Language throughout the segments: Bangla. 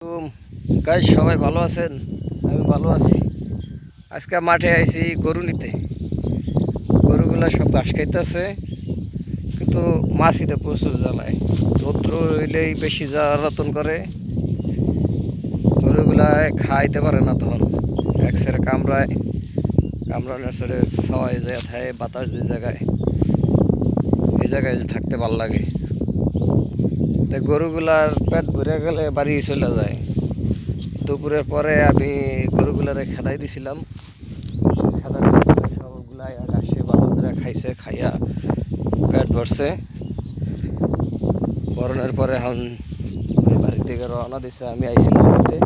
গাইস সবাই ভালো আছেন? আমি ভালো আছি। আজকে মাঠে আইছি গরু নিতে। গরুগুলা সব ঘাস খাইতেছে, কিন্তু মাছিতে প্রচুর জ্বালায়। রৌদ্র হইলেই বেশি জ্বালাতন করে। গরুগুলা খাইতে পারে না, তখন এক সেরে কামড়ায়, কামড়ানোর সেরে ছাওয়াই যায় থাকে বাতাস যে জায়গায়, এই জায়গায় থাকতে ভাল লাগে। তাই গরুগুলার পেট ভরে গেলে বাড়ি চলে যায়। দুপুরের পরে আমি গরুগুলারে খেদাই দিছিলাম। খেদাই সবগুলাই ঘাসে ভালো করে খাইছে, খাইয়া পেট ভরছে। বরণের পরে এখন বাড়ির দিকে রওনা দিছে। আমি আইছিলাম নিতে,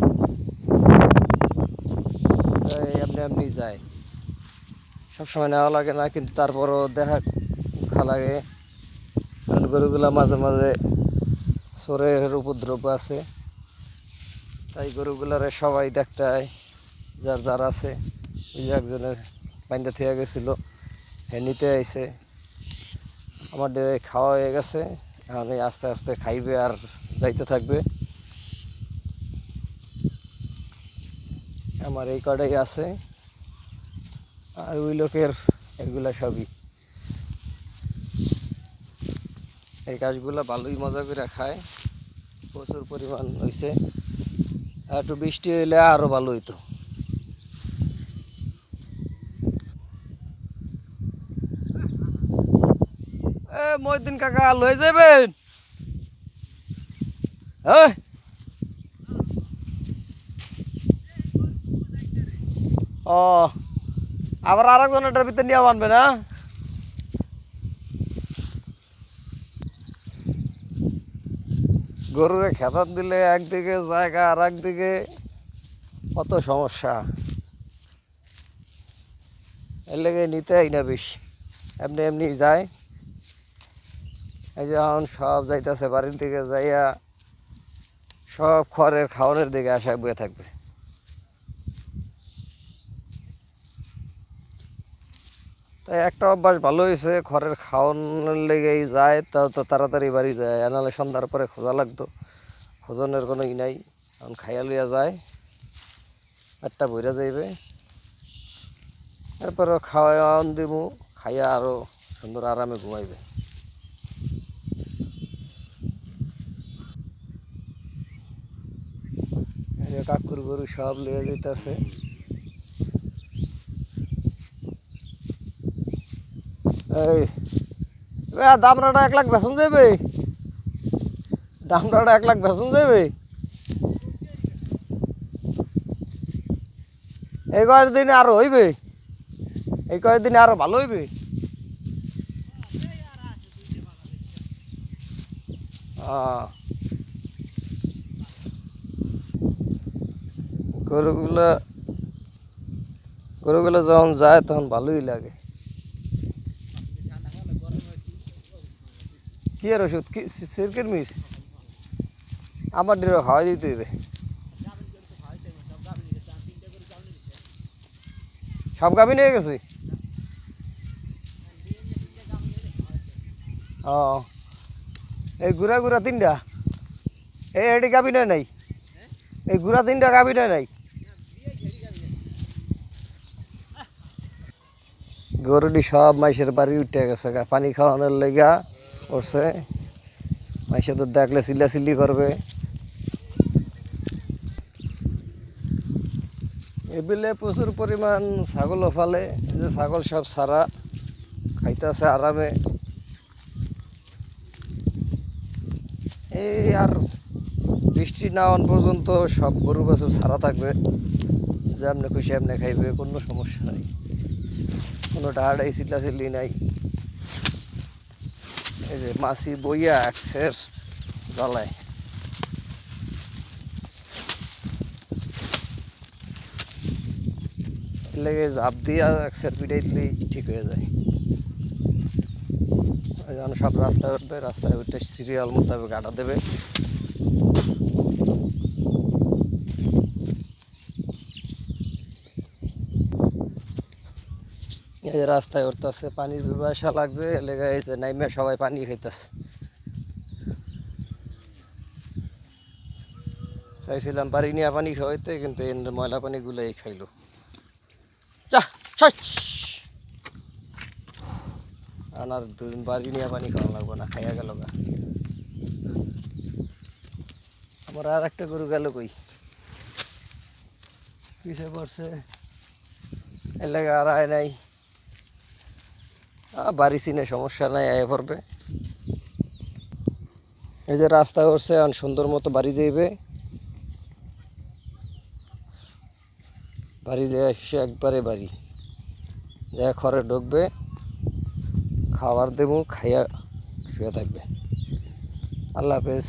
এমনি এমনি যায়। সবসময় নেওয়া লাগে না, কিন্তু তারপরও দেখা লাগে। কারণ গরুগুলা মাঝে মাঝে চোরের উপদ্রব আছে, তাই গরুগুলারে সবাই দেখতে হয়। যার আছে, এই যে একজনের বাইন্দা থিয়া গেছিল, হে নিতে আইছে। আমার খাওয়া হয়ে গেছে, এখন এই আস্তে আস্তে খাইবে আর যাইতে থাকবে। আমার এই কটাই আছে, আর ওই লোকের এগুলা সবই। এই গাছগুলা ভালোই মজা করে খায়, প্রচুর পরিমাণ হয়েছে। আর একটু বৃষ্টি হইলে আরও ভালো হইতো। মহিউদ্দিন কাকা লয়ে যাবেন? হ্যাঁ, ও আবার আরেকজন এটার ভিতরে নিয়ে আনবে না? গরুরে খেতার দিলে একদিকে জায়গা, আর একদিকে কত সমস্যা। এর লেগে নিতে হয় না বেশি, এমনি এমনি যায়। এই যে এখন সব যাইতেছে বাড়ির দিকে, যাইয়া সব খড়ের খাওয়ানোর দিকে আশা বয়ে থাকবে। তাই একটা অভ্যাস ভালো হয়েছে, খড়ের খাওয়ানোর লেগেই যায়, তা তো তাড়াতাড়ি বাড়ি যায়। নাহলে সন্ধ্যার পরে খোঁজা লাগতো, খোঁজনের কোনো ই নাই। এখন খাইয়া লইয়া যায়, একটা বইরা যাইবে। এরপরে খাওয়ান দিমু, খাইয়া আরও সুন্দর আরামে ঘুমাইবে। কাকুর গরু সব লিয়ে যেতেছে। এই দামরাটা 1 লাখ বেসন যাবে, দামরাটা 1 লাখ বেসন যাবে। এই কয়েকদিনে আরো হইবে, এই কয়েকদিনে আরো ভালো হইবে। গরুগুলা গরুগুলা যখন যায় তখন ভালোই লাগে। কি আর ওষুধ, কি সিরকেট মিস? আমার ডিরো খাওয়াই দিতে হইবে। সব গাভী নিয়ে গেছে? ও, এই গুড়া গুড়া 3টা, এই এটি গাভী নেয় নাই? এই গুড়া 3টা গাভী নেয় নাই? গরুটি সব মাইসের বাড়ি উঠে গেছে, পানি খাওয়ানোর লেগা করছে। মাইসে তো দেখলে চিল্লাচিল্লি করবে। এবিলে প্রচুর পরিমাণ ছাগলও ফালে, যে ছাগল সব সারা খাইতেছে আরামে। এই আর বৃষ্টি না হওয়ান পর্যন্ত সব গরু বাছুর ছাড়া থাকবে, যে আপনি খুশি এমনি খাইবে, কোনো সমস্যা নাই, কোনো ডাহাডাই চিল্লাচিল্লি নাই। এই যে মাছি বইয়া একশের জ্বালায়, লেগে জাপ দিয়া একশের পিটাই দিলেই ঠিক হয়ে যায়। যখন সব রাস্তায় উঠবে, রাস্তায় উঠে সিরিয়াল মোতাবেক আটা দেবে। এই যে রাস্তায় উঠতেছে, পানির বিবাসা লাগছে, লেগে এই যে নাইমে সবাই পানি খাইতেছে। চাইছিলাম বাড়ি নিয়ে পানি খাওয়াইতে, কিন্তু এর ময়লা পানিগুলোই খাইলো। যা ছাস আনার দুদিন বাড়ি নিয়ে পানি খাওয়া লাগবো না, খাইয়া গেল গা। আমার আর একটা গরু গেল কই, পিছিয়ে পড়ছে, এর লাগে আর আয় নাই। বাড়ি চিনে সমস্যা নাই, আয় পড়বে। এই যে রাস্তা করছে, আর সুন্দর মতো বাড়ি যাইবে। বাড়ি যায় এসে একবারে বাড়ি যা ঘরে ঢুকবে, খাবার দেবো, খাইয়া শুয়ে থাকবে। আল্লাহ হাফেজ।